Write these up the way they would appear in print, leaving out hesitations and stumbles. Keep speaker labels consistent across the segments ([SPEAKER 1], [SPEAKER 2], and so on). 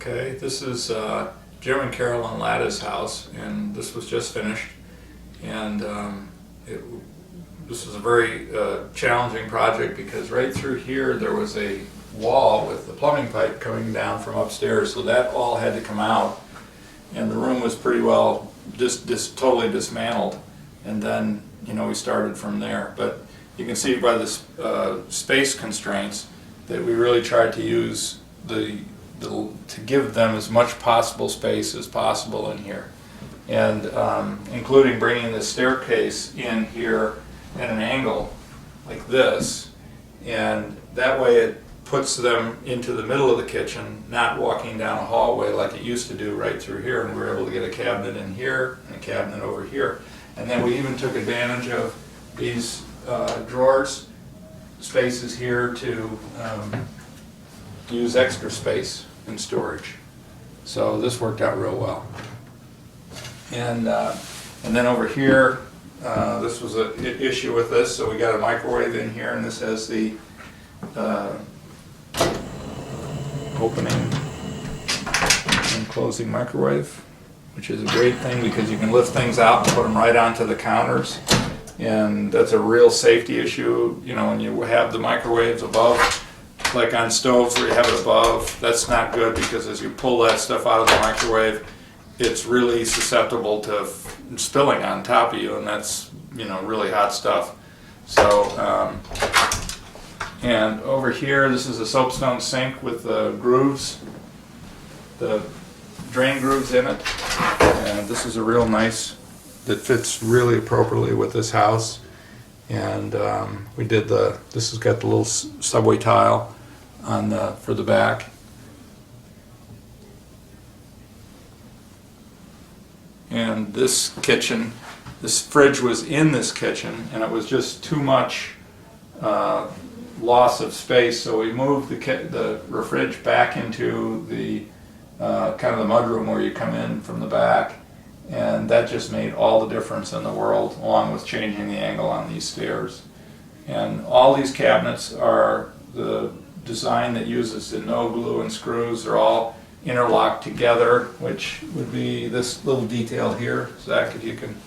[SPEAKER 1] Okay, this is Jim and Carolyn Latta's house, and this was just finished. And this was a very challenging project because right through here there was a wall with the plumbing pipe coming down from upstairs, so that all had to come out. And the room was pretty well just totally dismantled. And then, you know, we started from there. But you can see by the space constraints that we really tried to use to give them as much possible space as possible in here, and including bringing the staircase in here at an angle like this, and that way it puts them into the middle of the kitchen, not walking down a hallway like it used to do right through here. And we were able to get a cabinet in here and a cabinet over here, and then we even took advantage of these drawers spaces here to use extra space in storage. So this worked out real well. And then over here, this was an issue with this, so we got a microwave in here, and this has the opening and closing microwave, which is a great thing because you can lift things out and put them right onto the counters. And that's a real safety issue, you know, when you have the microwaves above, like on stoves where you have it above. That's not good because as you pull that stuff out of the microwave, it's really susceptible to spilling on top of you, and that's, you know, really hot stuff. So, and over here, this is a soapstone sink with the grooves, the drain grooves in it, and this is a real nice, that fits really appropriately with this house. And we did this has got the little subway tile on for the back. And this kitchen, this fridge was in this kitchen, and it was just too much loss of space, so we moved the fridge back into the kind of the mudroom where you come in from the back. And that just made all the difference in the world, along with changing the angle on these stairs. And all these cabinets are the design that uses the no glue and screws. They're all interlocked together, which would be this little detail here. Zach, if you can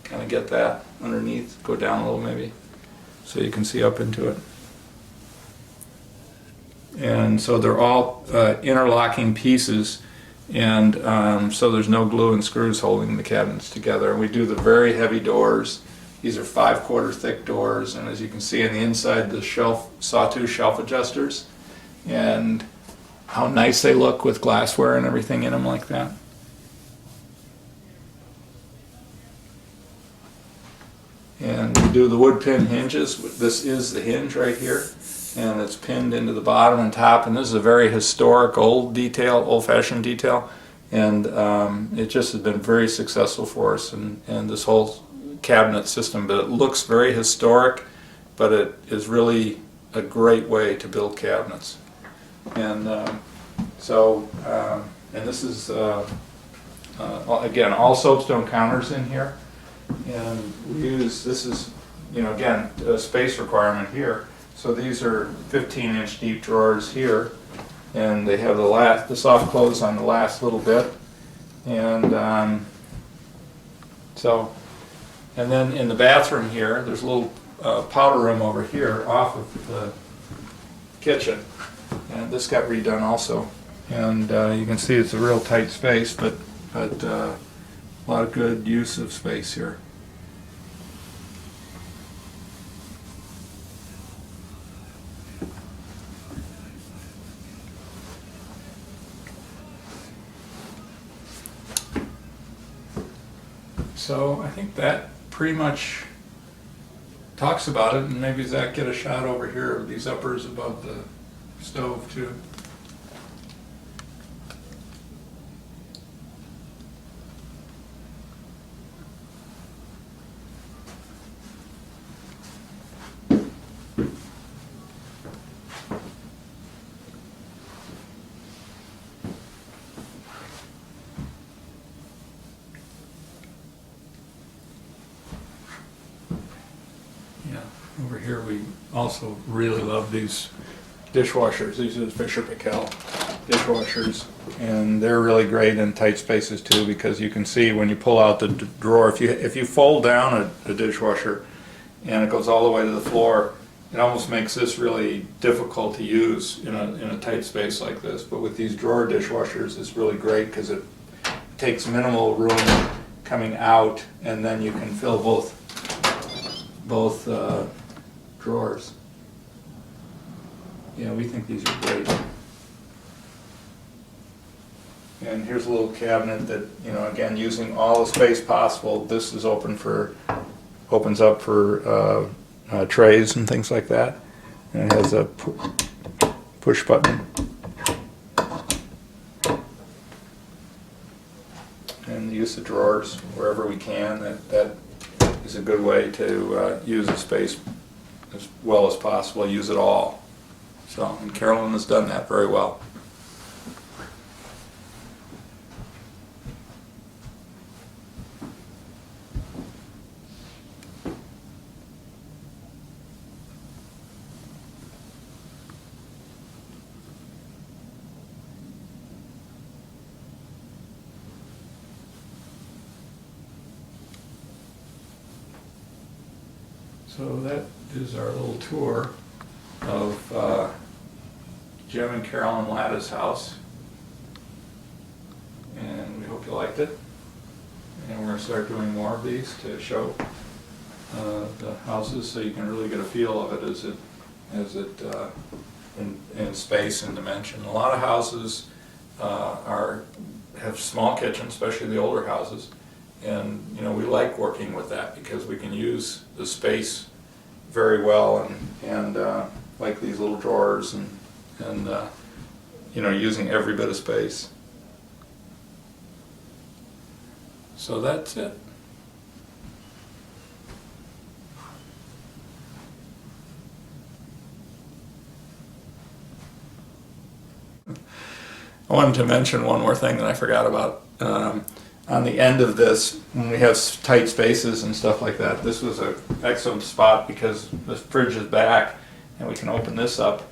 [SPEAKER 1] kind of get that underneath, go down a little maybe, so you can see up into it. And so they're all interlocking pieces. And so there's no glue and screws holding the cabinets together. And we do the very heavy doors. These are 5/4 thick doors, and as you can see on the inside, the sawtooth shelf adjusters, and how nice they look with glassware and everything in them like that. And we do the wood pin hinges. This is the hinge right here, and it's pinned into the bottom and top, and this is a very historic old-fashioned detail, and it just has been very successful for us, and this whole cabinet system. But it looks very historic, but it is really a great way to build cabinets. And and this is again all soapstone counters in here, and we use, this is, you know, again, a space requirement here. So these are 15-inch deep drawers here, and they have the soft close on the last little bit. And and then in the bathroom here, there's a little powder room over here off of the kitchen, and this got redone also. And you can see it's a real tight space, but a lot of good use of space here. So I think that pretty much talks about it, and maybe Zach, get a shot over here of these uppers above the stove too. Over here we also really love these dishwashers. These are the Fisher Pickel dishwashers, and they're really great in tight spaces too, because you can see when you pull out the drawer, if you fold down a dishwasher and it goes all the way to the floor, it almost makes this really difficult to use in a tight space like this. But with these drawer dishwashers, it's really great because it takes minimal room coming out, and then you can fill both drawers. Yeah, we think these are great. And here's a little cabinet that, again, using all the space possible. This is opens up for trays and things like that. And it has a push button. And the use of drawers wherever we can. That is a good way to use the space as well as possible. Use it all. So, and Carolyn has done that very well. So that is our little tour of Jim and Carolyn Latta's house, and we hope you liked it. And we're going to start doing more of these to show the houses, so you can really get a feel of it as it in space and dimension. A lot of houses have small kitchens, especially the older houses, and we like working with that because we can use the space very well, and like these little drawers and using every bit of space. So that's it. I wanted to mention one more thing that I forgot about. On the end of this, when we have tight spaces and stuff like that, this was an excellent spot because the fridge is back and we can open this up,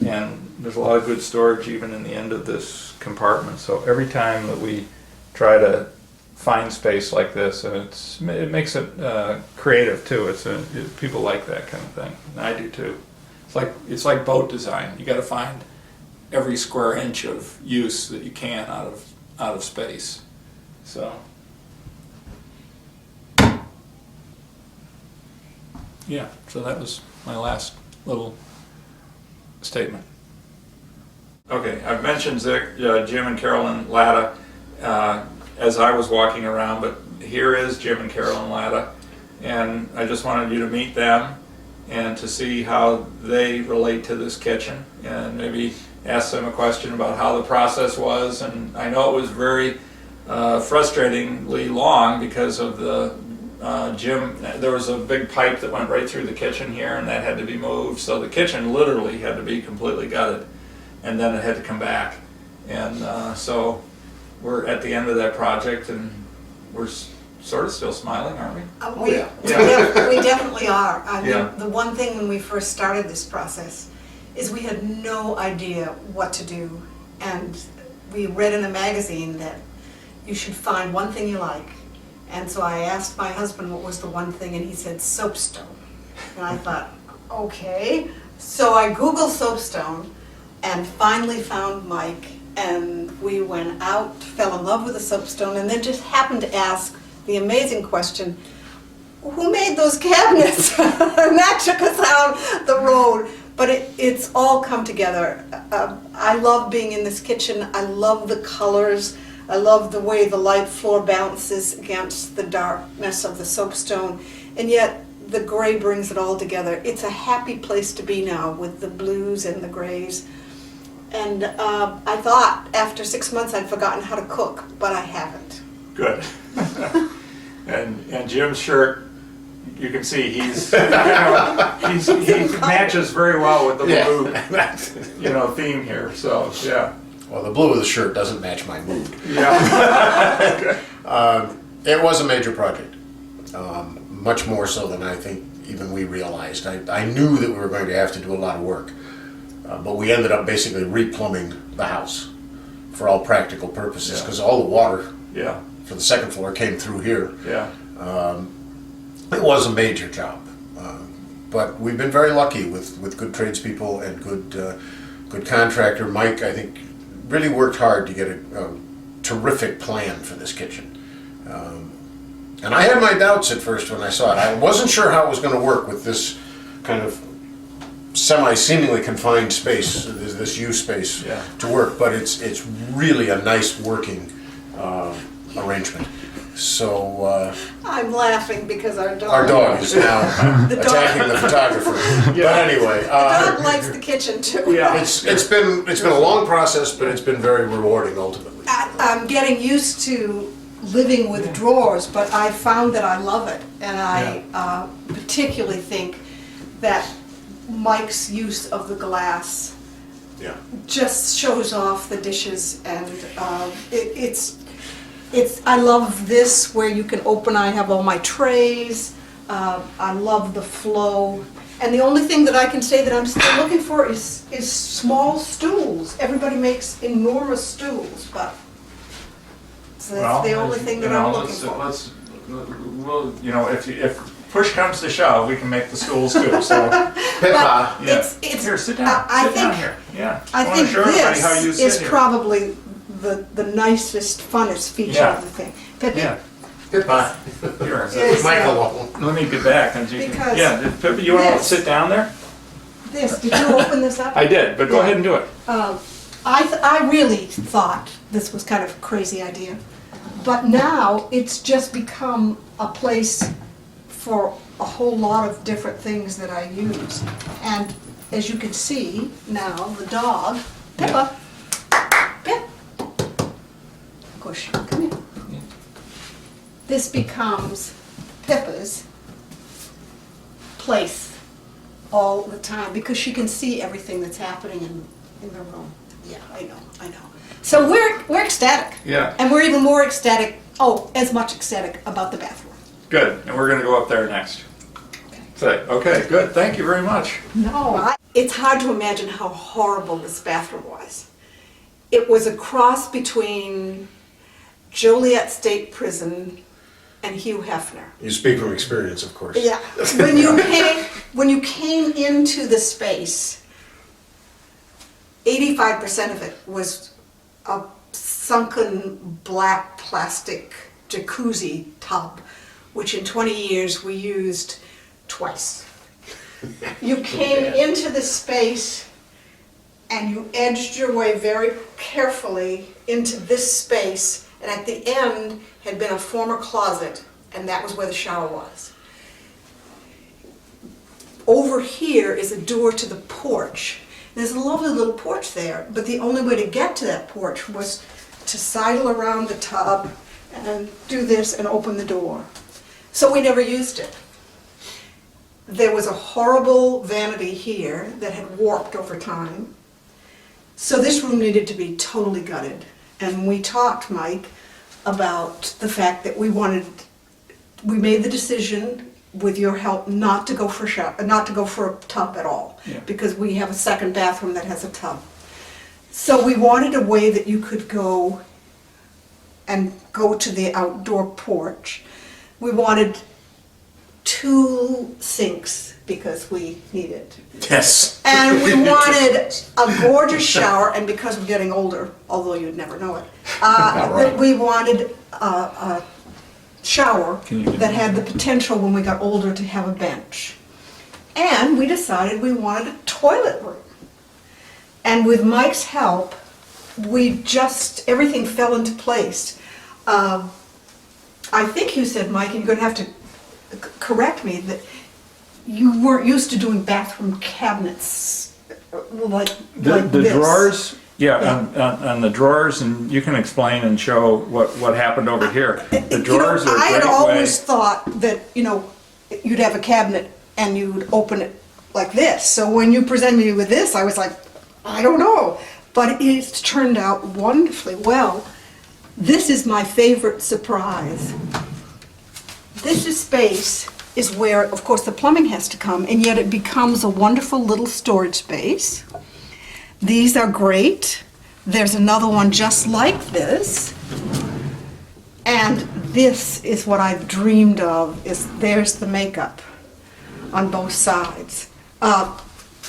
[SPEAKER 1] and there's a lot of good storage even in the end of this compartment. So every time that we try to find space like this, and it makes it creative too. People like that kind of thing, and I do too. It's like boat design. You got to find every square inch of use that you can out of space. So yeah, so that was my last little statement. Okay, I've mentioned Jim and Carolyn Latta as I was walking around, but here is Jim and Carolyn Latta, and I just wanted you to meet them and to see how they relate to this kitchen, and maybe ask them a question about how the process was. And I know it was very frustratingly long because of the Jim. There was a big pipe that went right through the kitchen here, and that had to be moved. So the kitchen literally had to be completely gutted, and then it had to come back. And so we're at the end of that project, and we're sort of still smiling, aren't we?
[SPEAKER 2] We definitely are. I mean,
[SPEAKER 1] Yeah.
[SPEAKER 2] the one thing when we first started this process is we had no idea what to do, and we read in a magazine that you should find one thing you like. And so I asked my husband what was the one thing, and he said soapstone. And I thought, okay. So I Googled soapstone and finally found Mike, and we went out, fell in love with the soapstone, and then just happened to ask the amazing question, who made those cabinets? And that took us down the road. But it's all come together. I love being in this kitchen. I love the colors. I love the way the light floor bounces against the darkness of the soapstone. And yet the gray brings it all together. It's a happy place to be now with the blues and the grays. And I thought after 6 months I'd forgotten how to cook, but I haven't.
[SPEAKER 1] Good. and Jim's shirt, you can see he matches very well with the blue, theme here. So yeah.
[SPEAKER 3] Well, the blue of the shirt doesn't match my mood.
[SPEAKER 1] Yeah.
[SPEAKER 3] It was a major project, much more so than I think even we realized. I knew that we were going to have to do a lot of work. But we ended up basically replumbing the house for all practical purposes,
[SPEAKER 1] Yeah.
[SPEAKER 3] because all the water
[SPEAKER 1] Yeah,
[SPEAKER 3] for the second floor came through here.
[SPEAKER 1] yeah,
[SPEAKER 3] It was a major job, but we've been very lucky with good tradespeople and good contractor. Mike, I think, really worked hard to get a terrific plan for this kitchen. And I had my doubts at first when I saw it. I wasn't sure how it was going to work with this kind of seemingly confined space, this U space
[SPEAKER 1] Yeah.
[SPEAKER 3] to work, but it's really a nice working arrangement. So
[SPEAKER 2] I'm laughing because
[SPEAKER 3] our dog is now
[SPEAKER 2] The dog-
[SPEAKER 3] attacking the photographer. But anyway,
[SPEAKER 2] the dog likes the kitchen too.
[SPEAKER 1] yeah.
[SPEAKER 3] it's been a long process, but it's been very rewarding ultimately.
[SPEAKER 2] I'm getting used to living with drawers, but I found that I love it, and I particularly think that Mike's use of the glass
[SPEAKER 3] Yeah.
[SPEAKER 2] just shows off the dishes, and it's I love this where you can open. I have all my trays. I love the flow, and the only thing that I can say that I'm still looking for is small stools. Everybody makes enormous stools, but so that's the only thing that I'm looking for.
[SPEAKER 1] Well, you know, if push comes to shove, we can make the stools too. So
[SPEAKER 3] Pippa.
[SPEAKER 1] yeah.
[SPEAKER 2] It's
[SPEAKER 1] Here, sit down.
[SPEAKER 2] I
[SPEAKER 1] Sit down
[SPEAKER 2] think
[SPEAKER 1] here. Yeah.
[SPEAKER 2] I
[SPEAKER 1] wanna
[SPEAKER 2] think
[SPEAKER 1] show everybody how you
[SPEAKER 2] this
[SPEAKER 1] sit
[SPEAKER 2] is
[SPEAKER 1] here.
[SPEAKER 2] probably the nicest, funnest feature
[SPEAKER 1] Yeah.
[SPEAKER 2] of the thing. Pippi,
[SPEAKER 1] Yeah.
[SPEAKER 3] Pippa.
[SPEAKER 1] Here.
[SPEAKER 2] Is,
[SPEAKER 3] Mike alone.
[SPEAKER 1] Let me get back and you
[SPEAKER 2] Because
[SPEAKER 1] can. Yeah. Pippa, you want to
[SPEAKER 2] this-
[SPEAKER 1] sit down there?
[SPEAKER 2] this, did you open this up?
[SPEAKER 1] I did, but go
[SPEAKER 2] Yeah.
[SPEAKER 1] ahead and do it.
[SPEAKER 2] I really thought this was kind of a crazy idea, but now it's just become a place for a whole lot of different things that I use. And as you can see now, the dog, Pippa, Pip, Kush, come here. This becomes Pippa's place all the time because she can see everything that's happening in the room. Yeah, I know. So we're ecstatic.
[SPEAKER 1] Yeah.
[SPEAKER 2] And we're even more ecstatic, as much ecstatic about the bathroom.
[SPEAKER 1] Good. And we're going to go up there next. Okay, good. Thank you very much.
[SPEAKER 2] No, it's hard to imagine how horrible this bathroom was. It was a cross between Joliet State Prison and Hugh Hefner.
[SPEAKER 3] You speak from experience, of course.
[SPEAKER 2] Yeah. When you came into the space, 85% of it was a sunken black plastic jacuzzi tub, which in 20 years we used twice. You came into the space and you edged your way very carefully into this space, and at the end had been a former closet, and that was where the shower was. Over here is a door to the porch. There's a lovely little porch there, but the only way to get to that porch was to sidle around the tub and do this and open the door. So we never used it. There was a horrible vanity here that had warped over time. So this room needed to be totally gutted. And we talked, Mike, about the fact that we made the decision with your help not to go for a tub at all,
[SPEAKER 1] Yeah.
[SPEAKER 2] because we have a second bathroom that has a tub. So we wanted a way that you could go to the outdoor porch. We wanted 2 sinks because we needed.
[SPEAKER 3] Yes.
[SPEAKER 2] And we wanted a gorgeous shower, and because we're getting older, although you'd never know it,
[SPEAKER 3] right.
[SPEAKER 2] we wanted a shower
[SPEAKER 1] Can you give
[SPEAKER 2] that
[SPEAKER 1] me
[SPEAKER 2] had the potential when we got older to have a bench. And we decided we wanted a toilet room. And with Mike's help, everything fell into place. I think you said, Mike, and you're gonna have to correct me, that you weren't used to doing bathroom cabinets like
[SPEAKER 1] The
[SPEAKER 2] this.
[SPEAKER 1] drawers, yeah,
[SPEAKER 2] Yeah.
[SPEAKER 1] on the drawers, and you can explain and show what happened over here. The
[SPEAKER 2] You
[SPEAKER 1] drawers
[SPEAKER 2] know,
[SPEAKER 1] are a
[SPEAKER 2] I had
[SPEAKER 1] great
[SPEAKER 2] always
[SPEAKER 1] way.
[SPEAKER 2] thought that, you'd have a cabinet and you'd open it like this. So when you presented me with this, I was like, I don't know. But it's turned out wonderfully well. This is my favorite surprise. This space is where, of course, the plumbing has to come, and yet it becomes a wonderful little storage space. These are great. There's another one just like this. And this is what I've dreamed of, is there's the makeup on both sides.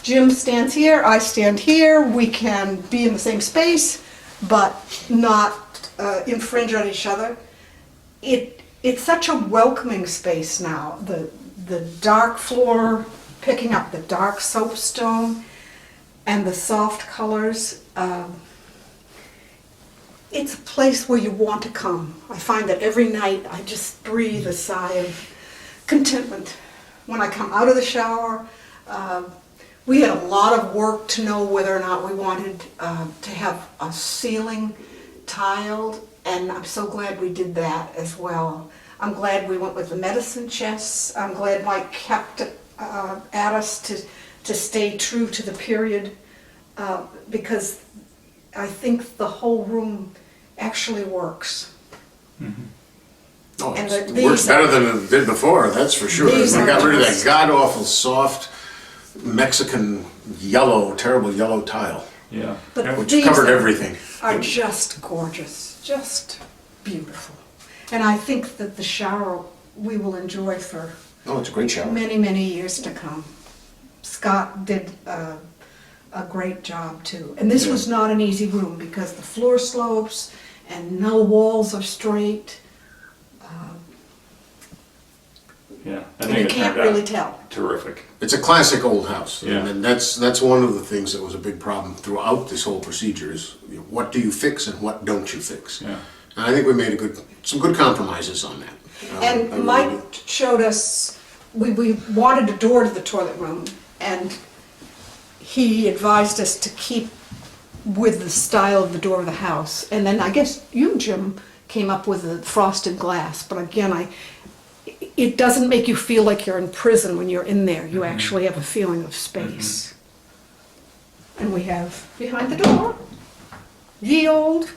[SPEAKER 2] Jim stands here, I stand here, we can be in the same space, but not infringe on each other. It's such a welcoming space now. The dark floor, picking up the dark soapstone, and the soft colors. It's a place where you want to come. I find that every night I just breathe a sigh of contentment. When I come out of the shower, we had a lot of work to know whether or not we wanted to have a ceiling tiled, and I'm so glad we did that as well. I'm glad we went with the medicine chests. I'm glad Mike kept at us to stay true to the period, because I think the whole room actually works.
[SPEAKER 3] Oh,
[SPEAKER 2] And
[SPEAKER 3] it
[SPEAKER 2] these
[SPEAKER 3] works
[SPEAKER 2] are-
[SPEAKER 3] better than it did before, that's for sure. We
[SPEAKER 2] These are
[SPEAKER 3] got rid of that
[SPEAKER 2] just-
[SPEAKER 3] god-awful, soft, Mexican yellow, terrible yellow tile,
[SPEAKER 1] Yeah.
[SPEAKER 2] But
[SPEAKER 1] And-
[SPEAKER 3] which
[SPEAKER 2] these
[SPEAKER 3] covered
[SPEAKER 2] are-
[SPEAKER 3] everything.
[SPEAKER 2] are just gorgeous, just beautiful. And I think that the shower we will enjoy for
[SPEAKER 3] Oh, it's a great shower.
[SPEAKER 2] many, many years to come. Scott did a great job too. And this was not an easy room because the floor slopes and no walls are straight.
[SPEAKER 1] Yeah. I
[SPEAKER 2] And
[SPEAKER 1] think
[SPEAKER 2] you
[SPEAKER 1] it
[SPEAKER 2] can't
[SPEAKER 1] turned out
[SPEAKER 2] really tell.
[SPEAKER 1] terrific.
[SPEAKER 3] It's a classic old house,
[SPEAKER 1] Yeah.
[SPEAKER 3] and that's one of the things that was a big problem throughout this whole procedure is, you know, what do you fix and what don't you fix?
[SPEAKER 1] Yeah.
[SPEAKER 3] And I think we made some good compromises on that. I
[SPEAKER 2] And
[SPEAKER 3] really
[SPEAKER 2] Mike
[SPEAKER 3] do.
[SPEAKER 2] showed us, we wanted a door to the toilet room, and he advised us to keep with the style of the door of the house. And then I guess you, Jim, came up with the frosted glass, but again, it doesn't make you feel like you're in prison when you're in there. You actually have a feeling of space. And we have behind the door, ye old.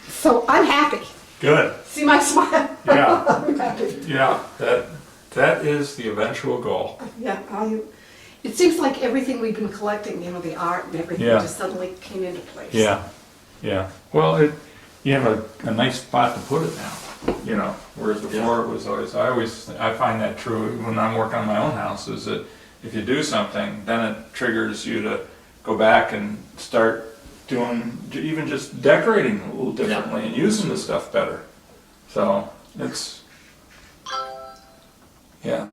[SPEAKER 2] So I'm happy.
[SPEAKER 1] Good.
[SPEAKER 2] See my smile?
[SPEAKER 1] Yeah.
[SPEAKER 2] I'm happy.
[SPEAKER 1] Yeah. That is the eventual goal.
[SPEAKER 2] Yeah, it seems like everything we've been collecting, you know, the art and everything,
[SPEAKER 1] Yeah.
[SPEAKER 2] just suddenly came into place.
[SPEAKER 1] Yeah. Yeah. Well, you have a nice spot to put it now. You know, whereas before it was always. I find that true when I'm working on my own house. Is that if you do something, then it triggers you to go back and start doing even just decorating a little differently and using the stuff better. So it's yeah.